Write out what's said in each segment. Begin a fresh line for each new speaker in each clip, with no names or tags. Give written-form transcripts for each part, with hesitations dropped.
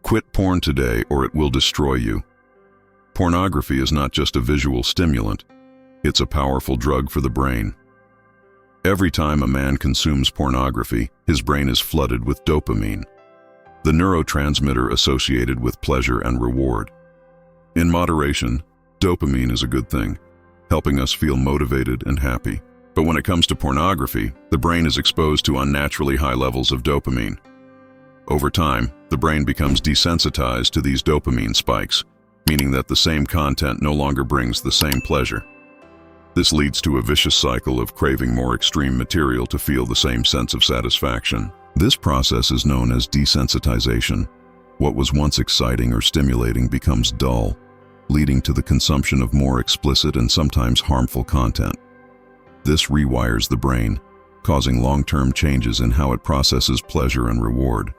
Quit porn today or it will destroy you. Pornography is not just a visual stimulant, it's a powerful drug for the brain. Every time a man consumes pornography, his brain is flooded with dopamine, the neurotransmitter associated with pleasure and reward. In moderation, dopamine is a good thing, helping us feel motivated and happy. But when it comes to pornography, the brain is exposed to unnaturally high levels of dopamine. Over time, the brain becomes desensitized to these dopamine spikes, meaning that the same content no longer brings the same pleasure. This leads to a vicious cycle of craving more extreme material to feel the same sense of satisfaction. This process is known as desensitization. What was once exciting or stimulating becomes dull, leading to the consumption of more explicit and sometimes harmful content. This rewires the brain, causing long-term changes in how it processes pleasure and reward.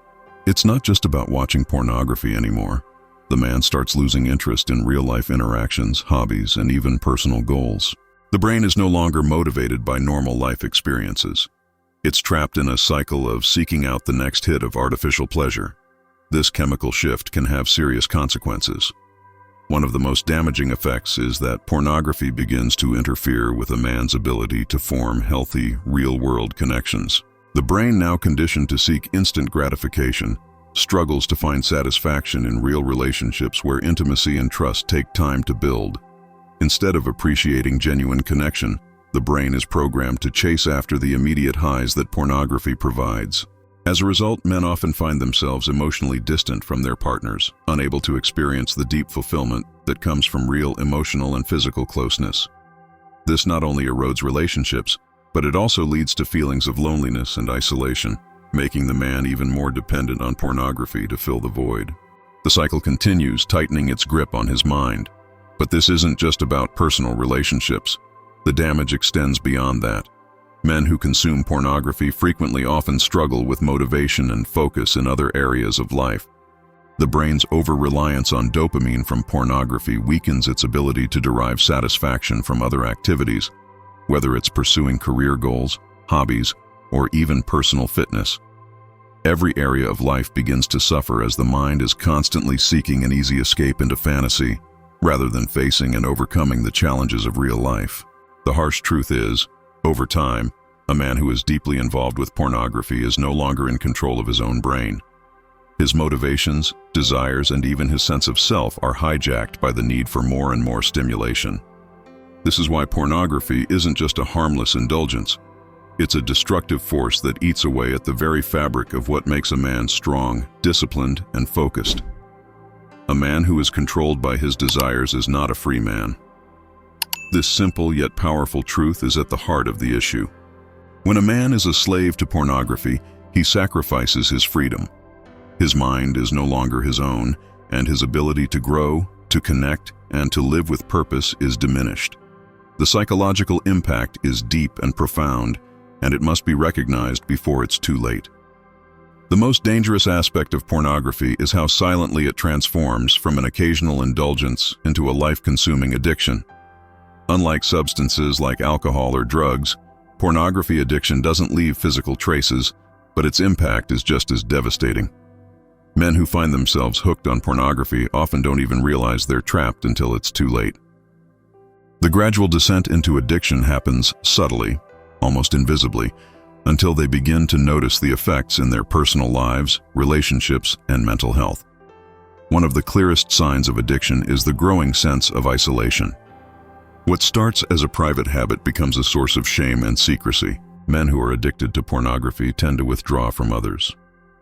It's not just about watching pornography anymore. The man starts losing interest in real-life interactions, hobbies, and even personal goals. The brain is no longer motivated by normal life experiences. It's trapped in a cycle of seeking out the next hit of artificial pleasure. This chemical shift can have serious consequences. One of the most damaging effects is that pornography begins to interfere with a man's ability to form healthy, real-world connections. The brain, now conditioned to seek instant gratification, struggles to find satisfaction in real relationships where intimacy and trust take time to build. Instead of appreciating genuine connection, the brain is programmed to chase after the immediate highs that pornography provides. As a result, men often find themselves emotionally distant from their partners, unable to experience the deep fulfillment that comes from real emotional and physical closeness. This not only erodes relationships, but it also leads to feelings of loneliness and isolation, making the man even more dependent on pornography to fill the void. The cycle continues, tightening its grip on his mind. But this isn't just about personal relationships. The damage extends beyond that. Men who consume pornography frequently often struggle with motivation and focus in other areas of life. The brain's over-reliance on dopamine from pornography weakens its ability to derive satisfaction from other activities, whether it's pursuing career goals, hobbies, or even personal fitness. Every area of life begins to suffer as the mind is constantly seeking an easy escape into fantasy, rather than facing and overcoming the challenges of real life. The harsh truth is, over time, a man who is deeply involved with pornography is no longer in control of his own brain. His motivations, desires, and even his sense of self are hijacked by the need for more and more stimulation. This is why pornography isn't just a harmless indulgence. It's a destructive force that eats away at the very fabric of what makes a man strong, disciplined, and focused. A man who is controlled by his desires is not a free man. This simple yet powerful truth is at the heart of the issue. When a man is a slave to pornography, he sacrifices his freedom. His mind is no longer his own, and his ability to grow, to connect, and to live with purpose is diminished. The psychological impact is deep and profound, and it must be recognized before it's too late. The most dangerous aspect of pornography is how silently it transforms from an occasional indulgence into a life-consuming addiction. Unlike substances like alcohol or drugs, pornography addiction doesn't leave physical traces, but its impact is just as devastating. Men who find themselves hooked on pornography often don't even realize they're trapped until it's too late. The gradual descent into addiction happens subtly, almost invisibly, until they begin to notice the effects in their personal lives, relationships, and mental health. One of the clearest signs of addiction is the growing sense of isolation. What starts as a private habit becomes a source of shame and secrecy. Men who are addicted to pornography tend to withdraw from others,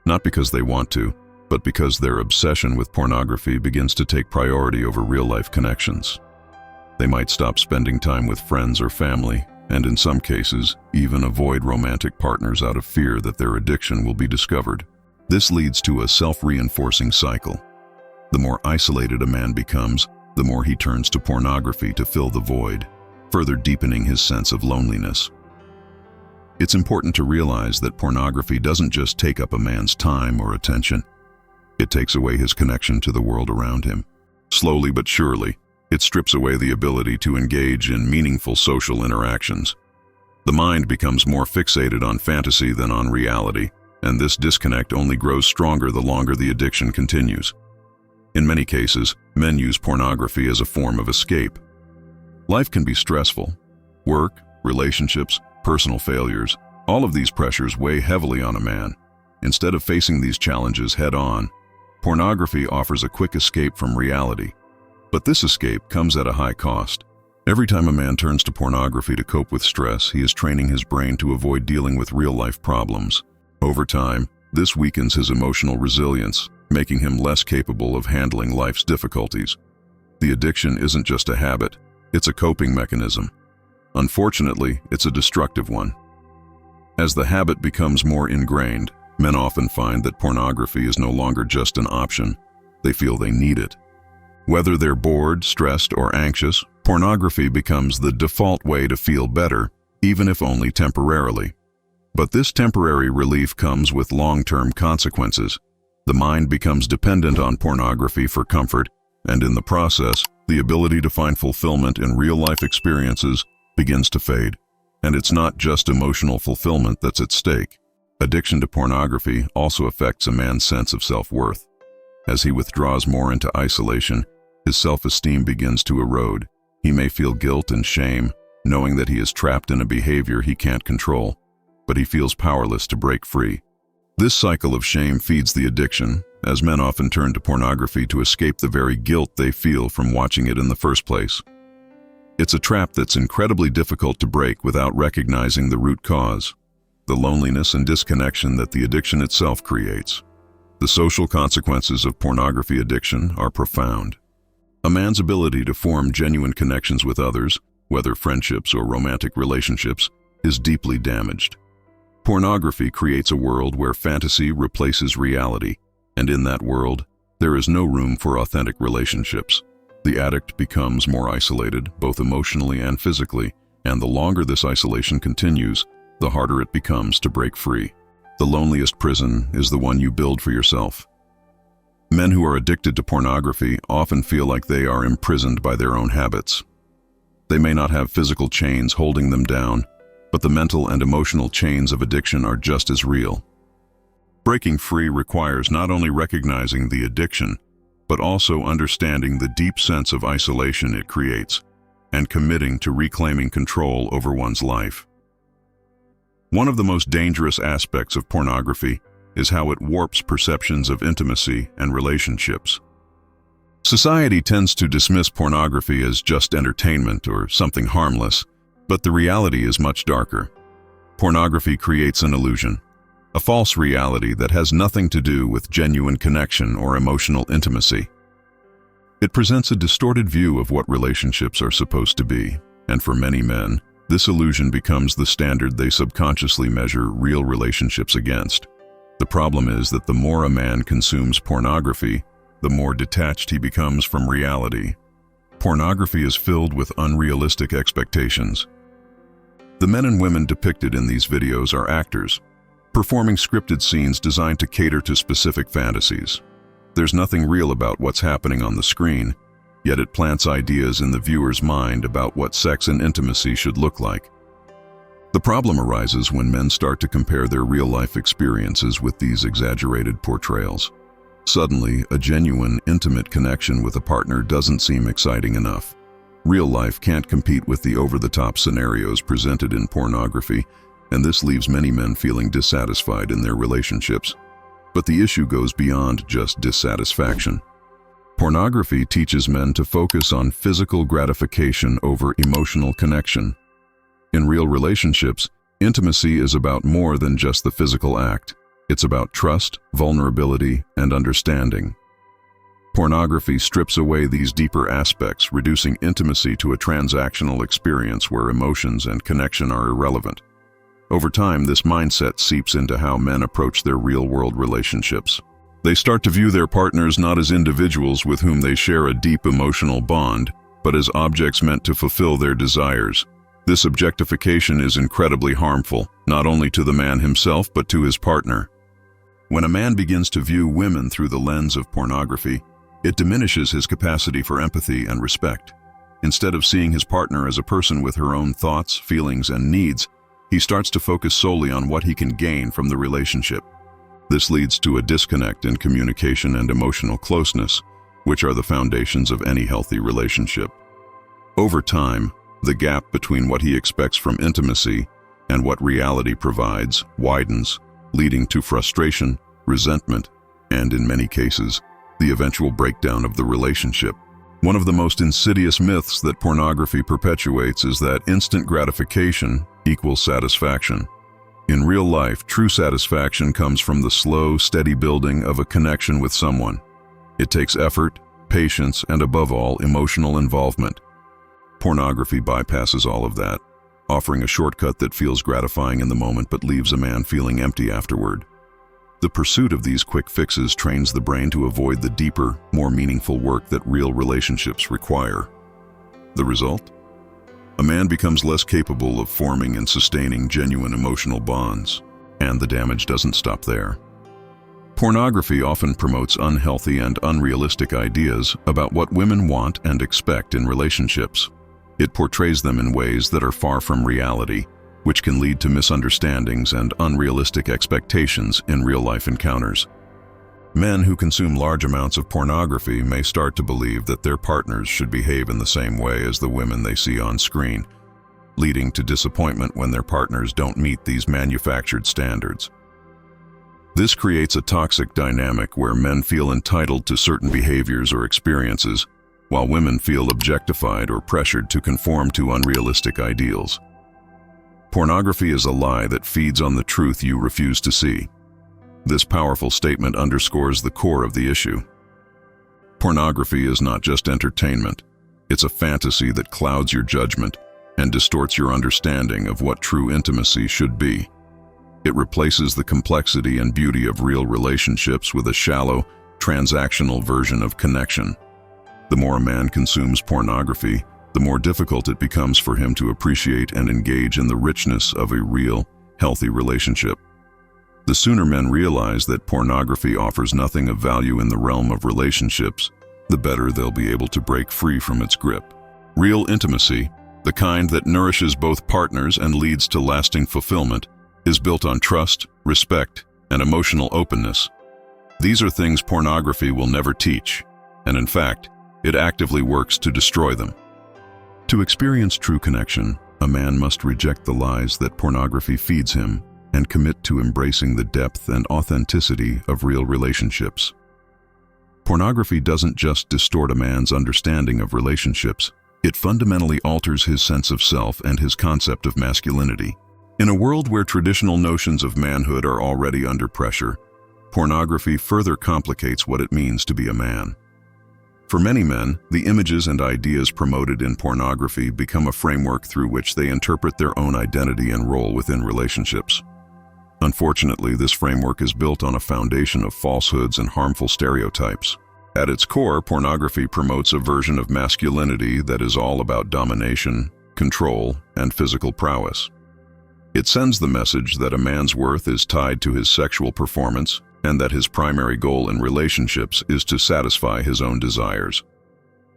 not because they want to, but because their obsession with pornography begins to take priority over real-life connections. They might stop spending time with friends or family, and in some cases, even avoid romantic partners out of fear that their addiction will be discovered. This leads to a self-reinforcing cycle. The more isolated a man becomes, the more he turns to pornography to fill the void, further deepening his sense of loneliness. It's important to realize that pornography doesn't just take up a man's time or attention. It takes away his connection to the world around him. Slowly but surely, it strips away the ability to engage in meaningful social interactions. The mind becomes more fixated on fantasy than on reality, and this disconnect only grows stronger the longer the addiction continues. In many cases, men use pornography as a form of escape. Life can be stressful. Work, relationships, personal failures, all of these pressures weigh heavily on a man. Instead of facing these challenges head-on, pornography offers a quick escape from reality. But this escape comes at a high cost. Every time a man turns to pornography to cope with stress, he is training his brain to avoid dealing with real-life problems. Over time, this weakens his emotional resilience, making him less capable of handling life's difficulties. The addiction isn't just a habit, it's a coping mechanism. Unfortunately, it's a destructive one. As the habit becomes more ingrained, men often find that pornography is no longer just an option. They feel they need it. Whether they're bored, stressed, or anxious, pornography becomes the default way to feel better, even if only temporarily. But this temporary relief comes with long-term consequences. The mind becomes dependent on pornography for comfort, and in the process, the ability to find fulfillment in real-life experiences begins to fade. And it's not just emotional fulfillment that's at stake. Addiction to pornography also affects a man's sense of self-worth. As he withdraws more into isolation, his self-esteem begins to erode. He may feel guilt and shame, knowing that he is trapped in a behavior he can't control, but he feels powerless to break free. This cycle of shame feeds the addiction, as men often turn to pornography to escape the very guilt they feel from watching it in the first place. It's a trap that's incredibly difficult to break without recognizing the root cause, the loneliness and disconnection that the addiction itself creates. The social consequences of pornography addiction are profound. A man's ability to form genuine connections with others, whether friendships or romantic relationships, is deeply damaged. Pornography creates a world where fantasy replaces reality, and in that world, there is no room for authentic relationships. The addict becomes more isolated, both emotionally and physically, and the longer this isolation continues, the harder it becomes to break free. The loneliest prison is the one you build for yourself. Men who are addicted to pornography often feel like they are imprisoned by their own habits. They may not have physical chains holding them down, but the mental and emotional chains of addiction are just as real. Breaking free requires not only recognizing the addiction, but also understanding the deep sense of isolation it creates, and committing to reclaiming control over one's life. One of the most dangerous aspects of pornography is how it warps perceptions of intimacy and relationships. Society tends to dismiss pornography as just entertainment or something harmless, but the reality is much darker. Pornography creates an illusion, a false reality that has nothing to do with genuine connection or emotional intimacy. It presents a distorted view of what relationships are supposed to be, and for many men, this illusion becomes the standard they subconsciously measure real relationships against. The problem is that the more a man consumes pornography, the more detached he becomes from reality. Pornography is filled with unrealistic expectations. The men and women depicted in these videos are actors, performing scripted scenes designed to cater to specific fantasies. There's nothing real about what's happening on the screen, yet it plants ideas in the viewer's mind about what sex and intimacy should look like. The problem arises when men start to compare their real-life experiences with these exaggerated portrayals. Suddenly, a genuine, intimate connection with a partner doesn't seem exciting enough. Real life can't compete with the over-the-top scenarios presented in pornography, and this leaves many men feeling dissatisfied in their relationships. But the issue goes beyond just dissatisfaction. Pornography teaches men to focus on physical gratification over emotional connection. In real relationships, intimacy is about more than just the physical act. It's about trust, vulnerability, and understanding. Pornography strips away these deeper aspects, reducing intimacy to a transactional experience where emotions and connection are irrelevant. Over time, this mindset seeps into how men approach their real-world relationships. They start to view their partners not as individuals with whom they share a deep emotional bond, but as objects meant to fulfill their desires. This objectification is incredibly harmful, not only to the man himself but to his partner. When a man begins to view women through the lens of pornography, it diminishes his capacity for empathy and respect. Instead of seeing his partner as a person with her own thoughts, feelings, and needs, he starts to focus solely on what he can gain from the relationship. This leads to a disconnect in communication and emotional closeness, which are the foundations of any healthy relationship. Over time, the gap between what he expects from intimacy and what reality provides widens, leading to frustration, resentment, and in many cases, the eventual breakdown of the relationship. One of the most insidious myths that pornography perpetuates is that instant gratification equals satisfaction. In real life, true satisfaction comes from the slow, steady building of a connection with someone. It takes effort, patience, and above all, emotional involvement. Pornography bypasses all of that, offering a shortcut that feels gratifying in the moment but leaves a man feeling empty afterward. The pursuit of these quick fixes trains the brain to avoid the deeper, more meaningful work that real relationships require. The result? A man becomes less capable of forming and sustaining genuine emotional bonds, and the damage doesn't stop there. Pornography often promotes unhealthy and unrealistic ideas about what women want and expect in relationships. It portrays them in ways that are far from reality, which can lead to misunderstandings and unrealistic expectations in real-life encounters. Men who consume large amounts of pornography may start to believe that their partners should behave in the same way as the women they see on screen, leading to disappointment when their partners don't meet these manufactured standards. This creates a toxic dynamic where men feel entitled to certain behaviors or experiences, while women feel objectified or pressured to conform to unrealistic ideals. Pornography is a lie that feeds on the truth you refuse to see. This powerful statement underscores the core of the issue. Pornography is not just entertainment. It's a fantasy that clouds your judgment and distorts your understanding of what true intimacy should be. It replaces the complexity and beauty of real relationships with a shallow, transactional version of connection. The more a man consumes pornography, the more difficult it becomes for him to appreciate and engage in the richness of a real, healthy relationship. The sooner men realize that pornography offers nothing of value in the realm of relationships, the better they'll be able to break free from its grip. Real intimacy, the kind that nourishes both partners and leads to lasting fulfillment, is built on trust, respect, and emotional openness. These are things pornography will never teach, and in fact, it actively works to destroy them. To experience true connection, a man must reject the lies that pornography feeds him and commit to embracing the depth and authenticity of real relationships. Pornography doesn't just distort a man's understanding of relationships, it fundamentally alters his sense of self and his concept of masculinity. In a world where traditional notions of manhood are already under pressure, pornography further complicates what it means to be a man. For many men, the images and ideas promoted in pornography become a framework through which they interpret their own identity and role within relationships. Unfortunately, this framework is built on a foundation of falsehoods and harmful stereotypes. At its core, pornography promotes a version of masculinity that is all about domination, control, and physical prowess. It sends the message that a man's worth is tied to his sexual performance and that his primary goal in relationships is to satisfy his own desires.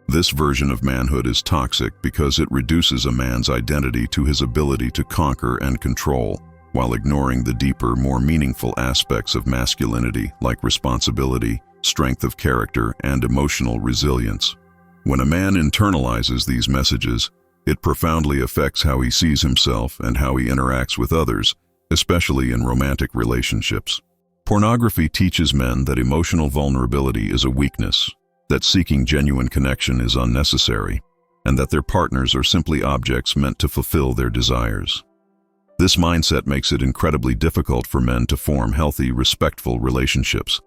This version of manhood is toxic because it reduces a man's identity to his ability to conquer and control, while ignoring the deeper, more meaningful aspects of masculinity like responsibility, strength of character, and emotional resilience. When a man internalizes these messages, it profoundly affects how he sees himself and how he interacts with others, especially in romantic relationships. Pornography teaches men that emotional vulnerability is a weakness, that seeking genuine connection is unnecessary, and that their partners are simply objects meant to fulfill their desires. This mindset makes it incredibly difficult for men to form healthy, respectful relationships.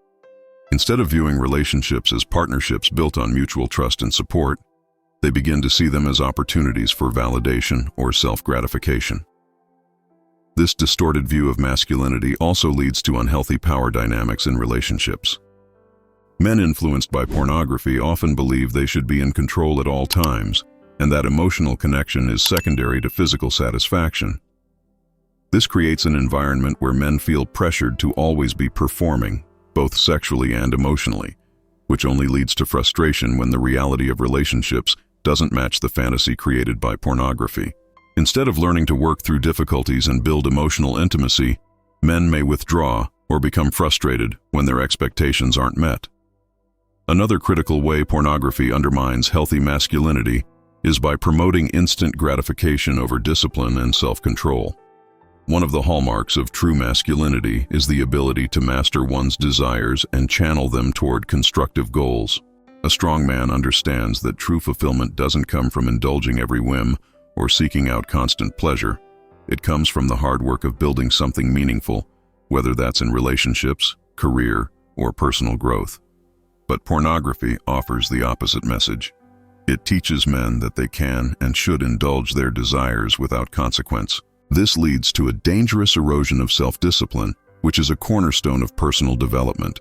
Instead of viewing relationships as partnerships built on mutual trust and support, they begin to see them as opportunities for validation or self-gratification. This distorted view of masculinity also leads to unhealthy power dynamics in relationships. Men influenced by pornography often believe they should be in control at all times, and that emotional connection is secondary to physical satisfaction. This creates an environment where men feel pressured to always be performing, both sexually and emotionally, which only leads to frustration when the reality of relationships doesn't match the fantasy created by pornography. Instead of learning to work through difficulties and build emotional intimacy, men may withdraw or become frustrated when their expectations aren't met. Another critical way pornography undermines healthy masculinity is by promoting instant gratification over discipline and self-control. One of the hallmarks of true masculinity is the ability to master one's desires and channel them toward constructive goals. A strong man understands that true fulfillment doesn't come from indulging every whim or seeking out constant pleasure. It comes from the hard work of building something meaningful, whether that's in relationships, career, or personal growth. But pornography offers the opposite message. It teaches men that they can and should indulge their desires without consequence. This leads to a dangerous erosion of self-discipline, which is a cornerstone of personal development.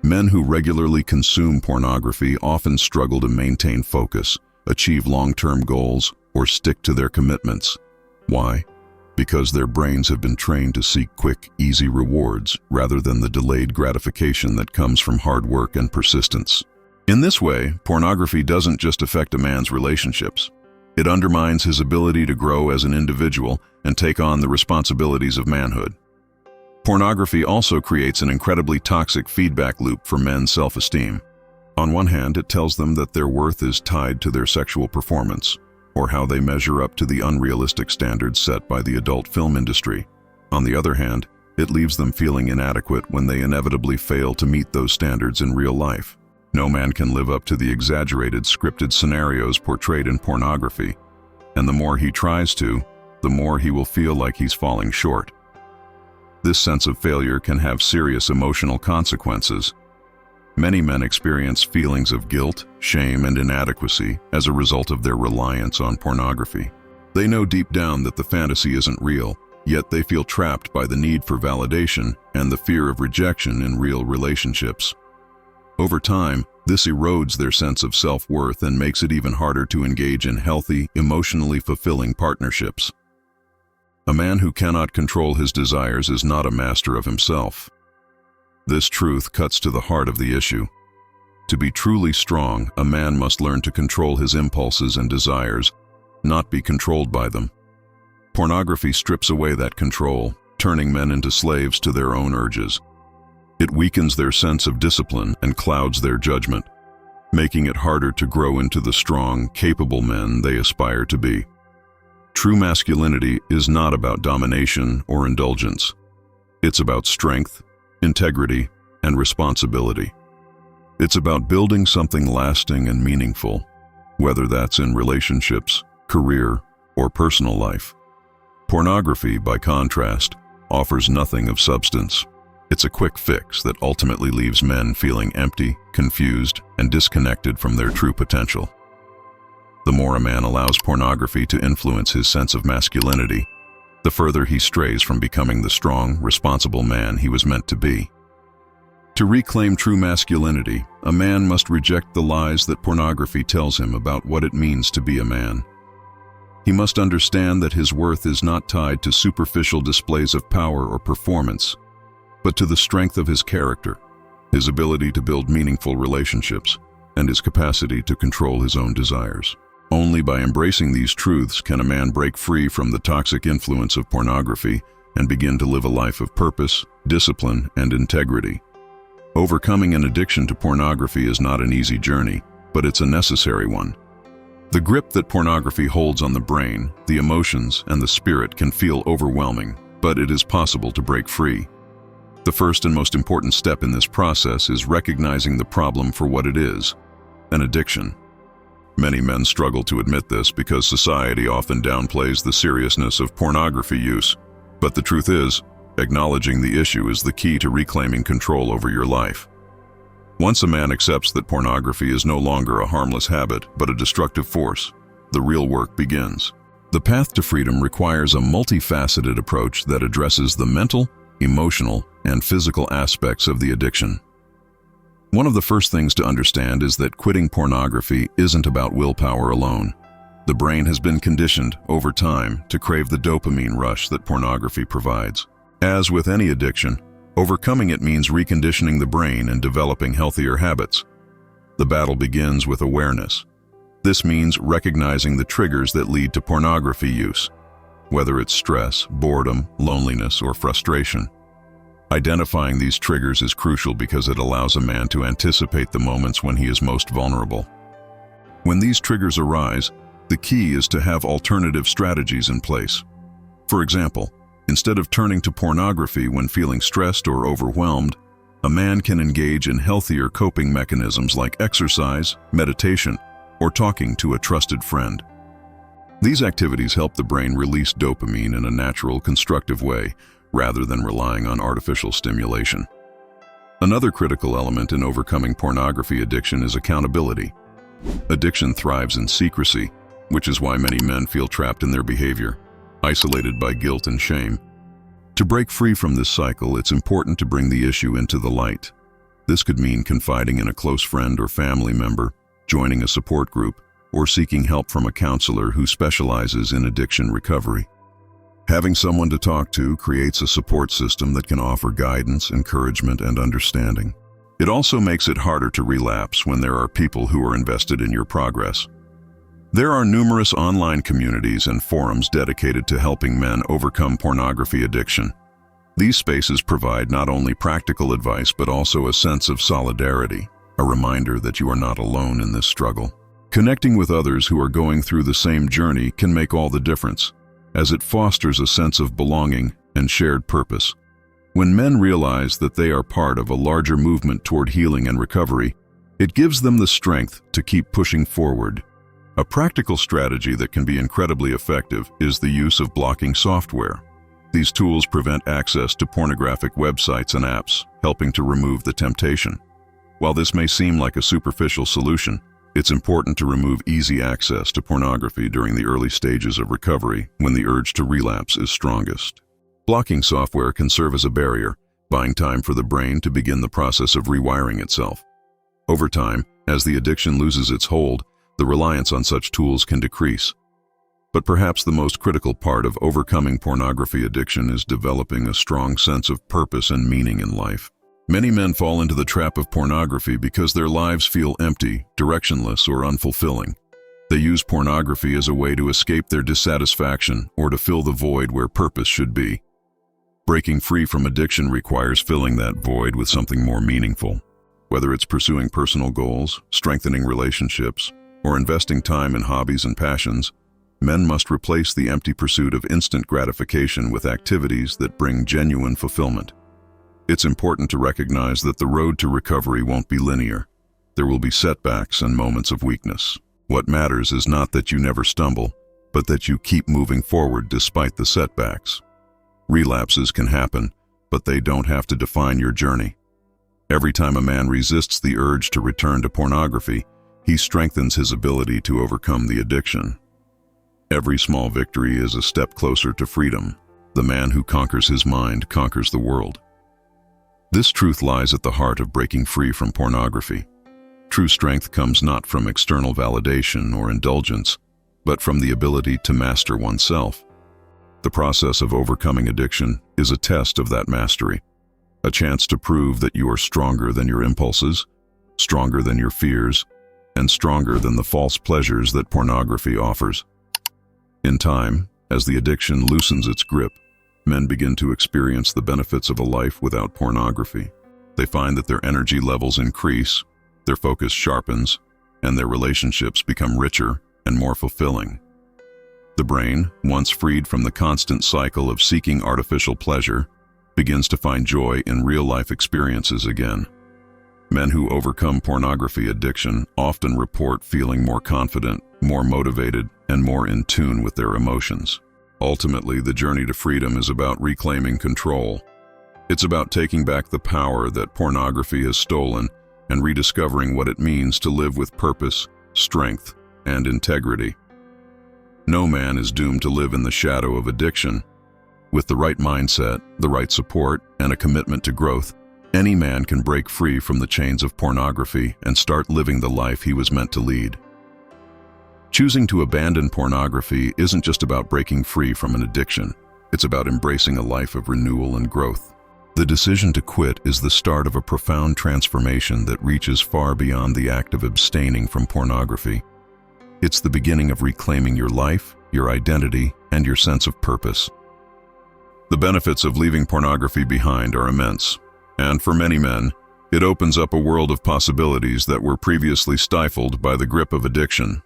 Men who regularly consume pornography often struggle to maintain focus, achieve long-term goals, or stick to their commitments. Why? Because their brains have been trained to seek quick, easy rewards rather than the delayed gratification that comes from hard work and persistence. In this way, pornography doesn't just affect a man's relationships. It undermines his ability to grow as an individual and take on the responsibilities of manhood. Pornography also creates an incredibly toxic feedback loop for men's self-esteem. On one hand, it tells them that their worth is tied to their sexual performance, or how they measure up to the unrealistic standards set by the adult film industry. On the other hand, it leaves them feeling inadequate when they inevitably fail to meet those standards in real life. No man can live up to the exaggerated, scripted scenarios portrayed in pornography, and the more he tries to, the more he will feel like he's falling short. This sense of failure can have serious emotional consequences. Many men experience feelings of guilt, shame, and inadequacy as a result of their reliance on pornography. They know deep down that the fantasy isn't real, yet they feel trapped by the need for validation and the fear of rejection in real relationships. Over time, this erodes their sense of self-worth and makes it even harder to engage in healthy, emotionally fulfilling partnerships. A man who cannot control his desires is not a master of himself. This truth cuts to the heart of the issue. To be truly strong, a man must learn to control his impulses and desires, not be controlled by them. Pornography strips away that control, turning men into slaves to their own urges. It weakens their sense of discipline and clouds their judgment, making it harder to grow into the strong, capable men they aspire to be. True masculinity is not about domination or indulgence. It's about strength, integrity, and responsibility. It's about building something lasting and meaningful, whether that's in relationships, career, or personal life. Pornography, by contrast, offers nothing of substance. It's a quick fix that ultimately leaves men feeling empty, confused, and disconnected from their true potential. The more a man allows pornography to influence his sense of masculinity, the further he strays from becoming the strong, responsible man he was meant to be. To reclaim true masculinity, a man must reject the lies that pornography tells him about what it means to be a man. He must understand that his worth is not tied to superficial displays of power or performance, but to the strength of his character, his ability to build meaningful relationships, and his capacity to control his own desires. Only by embracing these truths can a man break free from the toxic influence of pornography and begin to live a life of purpose, discipline, and integrity. Overcoming an addiction to pornography is not an easy journey, but it's a necessary one. The grip that pornography holds on the brain, the emotions, and the spirit can feel overwhelming, but it is possible to break free. The first and most important step in this process is recognizing the problem for what it is: an addiction. Many men struggle to admit this because society often downplays the seriousness of pornography use. But the truth is, acknowledging the issue is the key to reclaiming control over your life. Once a man accepts that pornography is no longer a harmless habit, but a destructive force, the real work begins. The path to freedom requires a multifaceted approach that addresses the mental, emotional, and physical aspects of the addiction. One of the first things to understand is that quitting pornography isn't about willpower alone. The brain has been conditioned, over time, to crave the dopamine rush that pornography provides. As with any addiction, overcoming it means reconditioning the brain and developing healthier habits. The battle begins with awareness. This means recognizing the triggers that lead to pornography use, whether it's stress, boredom, loneliness, or frustration. Identifying these triggers is crucial because it allows a man to anticipate the moments when he is most vulnerable. When these triggers arise, the key is to have alternative strategies in place. For example, instead of turning to pornography when feeling stressed or overwhelmed, a man can engage in healthier coping mechanisms like exercise, meditation, or talking to a trusted friend. These activities help the brain release dopamine in a natural, constructive way, rather than relying on artificial stimulation. Another critical element in overcoming pornography addiction is accountability. Addiction thrives in secrecy, which is why many men feel trapped in their behavior, isolated by guilt and shame. To break free from this cycle, it's important to bring the issue into the light. This could mean confiding in a close friend or family member, joining a support group, or seeking help from a counselor who specializes in addiction recovery. Having someone to talk to creates a support system that can offer guidance, encouragement, and understanding. It also makes it harder to relapse when there are people who are invested in your progress. There are numerous online communities and forums dedicated to helping men overcome pornography addiction. These spaces provide not only practical advice but also a sense of solidarity, a reminder that you are not alone in this struggle. Connecting with others who are going through the same journey can make all the difference, as it fosters a sense of belonging and shared purpose. When men realize that they are part of a larger movement toward healing and recovery, it gives them the strength to keep pushing forward. A practical strategy that can be incredibly effective is the use of blocking software. These tools prevent access to pornographic websites and apps, helping to remove the temptation. While this may seem like a superficial solution, it's important to remove easy access to pornography during the early stages of recovery when the urge to relapse is strongest. Blocking software can serve as a barrier, buying time for the brain to begin the process of rewiring itself. Over time, as the addiction loses its hold, the reliance on such tools can decrease. But perhaps the most critical part of overcoming pornography addiction is developing a strong sense of purpose and meaning in life. Many men fall into the trap of pornography because their lives feel empty, directionless, or unfulfilling. They use pornography as a way to escape their dissatisfaction or to fill the void where purpose should be. Breaking free from addiction requires filling that void with something more meaningful. Whether it's pursuing personal goals, strengthening relationships, or investing time in hobbies and passions, men must replace the empty pursuit of instant gratification with activities that bring genuine fulfillment. It's important to recognize that the road to recovery won't be linear. There will be setbacks and moments of weakness. What matters is not that you never stumble, but that you keep moving forward despite the setbacks. Relapses can happen, but they don't have to define your journey. Every time a man resists the urge to return to pornography, he strengthens his ability to overcome the addiction. Every small victory is a step closer to freedom. The man who conquers his mind conquers the world. This truth lies at the heart of breaking free from pornography. True strength comes not from external validation or indulgence, but from the ability to master oneself. The process of overcoming addiction is a test of that mastery, a chance to prove that you are stronger than your impulses, stronger than your fears, and stronger than the false pleasures that pornography offers. In time, as the addiction loosens its grip, men begin to experience the benefits of a life without pornography. They find that their energy levels increase, their focus sharpens, and their relationships become richer and more fulfilling. The brain, once freed from the constant cycle of seeking artificial pleasure, begins to find joy in real-life experiences again. Men who overcome pornography addiction often report feeling more confident, more motivated, and more in tune with their emotions. Ultimately, the journey to freedom is about reclaiming control. It's about taking back the power that pornography has stolen and rediscovering what it means to live with purpose, strength, and integrity. No man is doomed to live in the shadow of addiction. With the right mindset, the right support, and a commitment to growth, any man can break free from the chains of pornography and start living the life he was meant to lead. Choosing to abandon pornography isn't just about breaking free from an addiction. It's about embracing a life of renewal and growth. The decision to quit is the start of a profound transformation that reaches far beyond the act of abstaining from pornography. It's the beginning of reclaiming your life, your identity, and your sense of purpose. The benefits of leaving pornography behind are immense, and for many men, it opens up a world of possibilities that were previously stifled by the grip of addiction.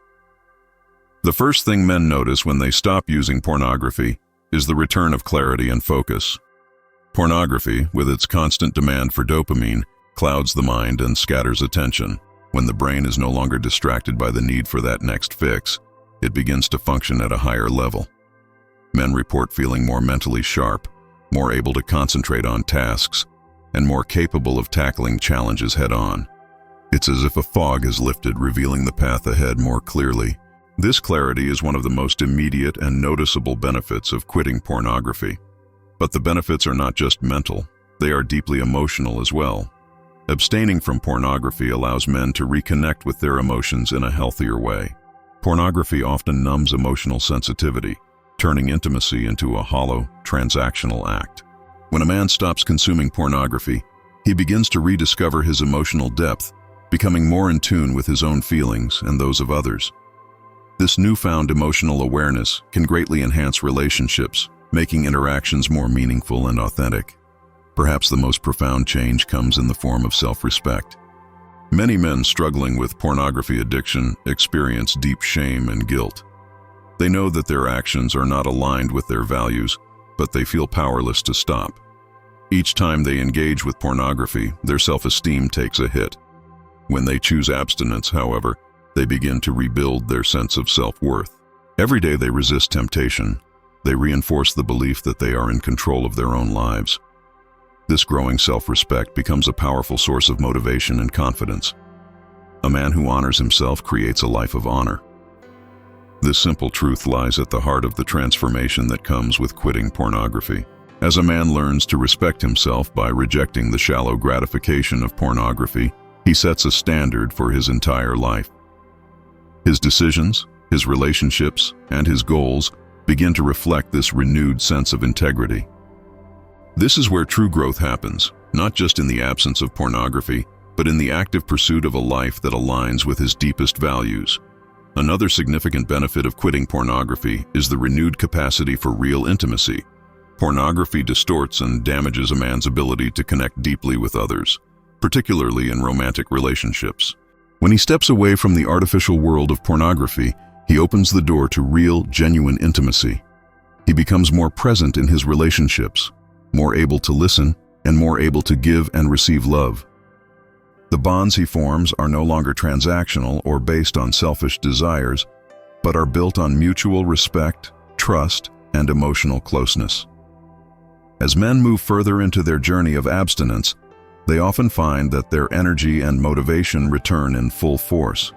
The first thing men notice when they stop using pornography is the return of clarity and focus. Pornography, with its constant demand for dopamine, clouds the mind and scatters attention. When the brain is no longer distracted by the need for that next fix, it begins to function at a higher level. Men report feeling more mentally sharp, more able to concentrate on tasks, and more capable of tackling challenges head-on. It's as if a fog has lifted, revealing the path ahead more clearly. This clarity is one of the most immediate and noticeable benefits of quitting pornography. But the benefits are not just mental, they are deeply emotional as well. Abstaining from pornography allows men to reconnect with their emotions in a healthier way. Pornography often numbs emotional sensitivity, turning intimacy into a hollow, transactional act. When a man stops consuming pornography, he begins to rediscover his emotional depth, becoming more in tune with his own feelings and those of others. This newfound emotional awareness can greatly enhance relationships, making interactions more meaningful and authentic. Perhaps the most profound change comes in the form of self-respect. Many men struggling with pornography addiction experience deep shame and guilt. They know that their actions are not aligned with their values, but they feel powerless to stop. Each time they engage with pornography, their self-esteem takes a hit. When they choose abstinence, however, they begin to rebuild their sense of self-worth. Every day they resist temptation. They reinforce the belief that they are in control of their own lives. This growing self-respect becomes a powerful source of motivation and confidence. A man who honors himself creates a life of honor. This simple truth lies at the heart of the transformation that comes with quitting pornography. As a man learns to respect himself by rejecting the shallow gratification of pornography, he sets a standard for his entire life. His decisions, his relationships, and his goals begin to reflect this renewed sense of integrity. This is where true growth happens, not just in the absence of pornography, but in the active pursuit of a life that aligns with his deepest values. Another significant benefit of quitting pornography is the renewed capacity for real intimacy. Pornography distorts and damages a man's ability to connect deeply with others, particularly in romantic relationships. When he steps away from the artificial world of pornography, he opens the door to real, genuine intimacy. He becomes more present in his relationships, more able to listen, and more able to give and receive love. The bonds he forms are no longer transactional or based on selfish desires, but are built on mutual respect, trust, and emotional closeness. As men move further into their journey of abstinence, they often find that their energy and motivation return in full force.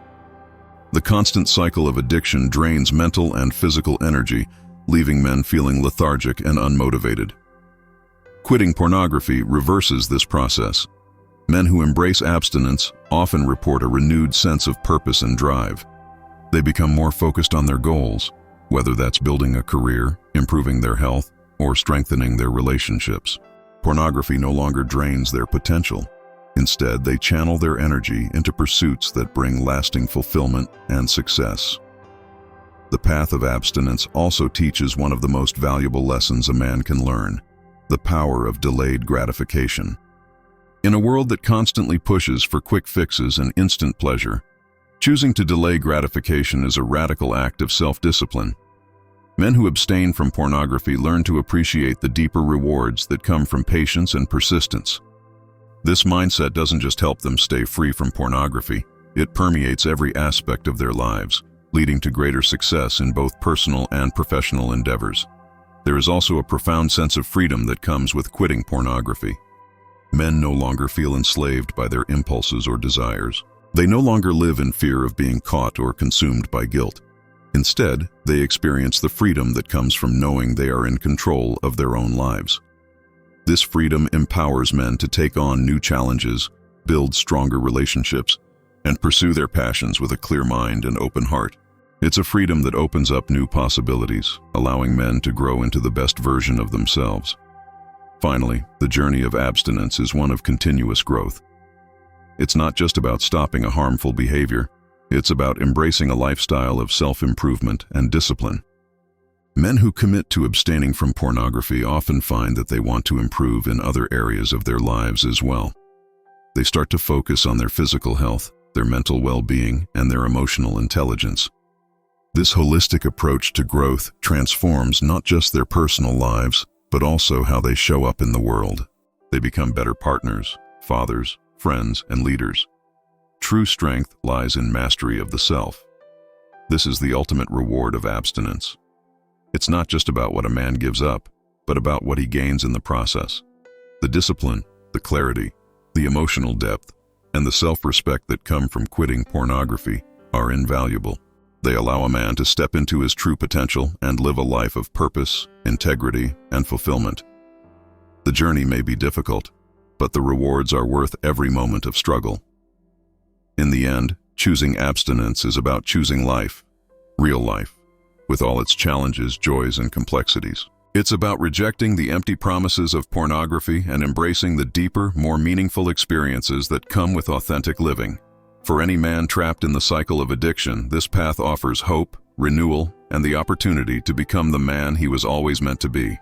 The constant cycle of addiction drains mental and physical energy, leaving men feeling lethargic and unmotivated. Quitting pornography reverses this process. Men who embrace abstinence often report a renewed sense of purpose and drive. They become more focused on their goals, whether that's building a career, improving their health, or strengthening their relationships. Pornography no longer drains their potential. Instead, they channel their energy into pursuits that bring lasting fulfillment and success. The path of abstinence also teaches one of the most valuable lessons a man can learn: the power of delayed gratification. In a world that constantly pushes for quick fixes and instant pleasure, choosing to delay gratification is a radical act of self-discipline. Men who abstain from pornography learn to appreciate the deeper rewards that come from patience and persistence. This mindset doesn't just help them stay free from pornography, it permeates every aspect of their lives, leading to greater success in both personal and professional endeavors. There is also a profound sense of freedom that comes with quitting pornography. Men no longer feel enslaved by their impulses or desires. They no longer live in fear of being caught or consumed by guilt. Instead, they experience the freedom that comes from knowing they are in control of their own lives. This freedom empowers men to take on new challenges, build stronger relationships, and pursue their passions with a clear mind and open heart. It's a freedom that opens up new possibilities, allowing men to grow into the best version of themselves. Finally, the journey of abstinence is one of continuous growth. It's not just about stopping a harmful behavior, it's about embracing a lifestyle of self-improvement and discipline. Men who commit to abstaining from pornography often find that they want to improve in other areas of their lives as well. They start to focus on their physical health, their mental well-being, and their emotional intelligence. This holistic approach to growth transforms not just their personal lives, but also how they show up in the world. They become better partners, fathers, friends, and leaders. True strength lies in mastery of the self. This is the ultimate reward of abstinence. It's not just about what a man gives up, but about what he gains in the process. The discipline, the clarity, the emotional depth, and the self-respect that come from quitting pornography are invaluable. They allow a man to step into his true potential and live a life of purpose, integrity, and fulfillment. The journey may be difficult, but the rewards are worth every moment of struggle. In the end, choosing abstinence is about choosing life, real life, with all its challenges, joys, and complexities. It's about rejecting the empty promises of pornography and embracing the deeper, more meaningful experiences that come with authentic living. For any man trapped in the cycle of addiction, this path offers hope, renewal, and the opportunity to become the man he was always meant to be.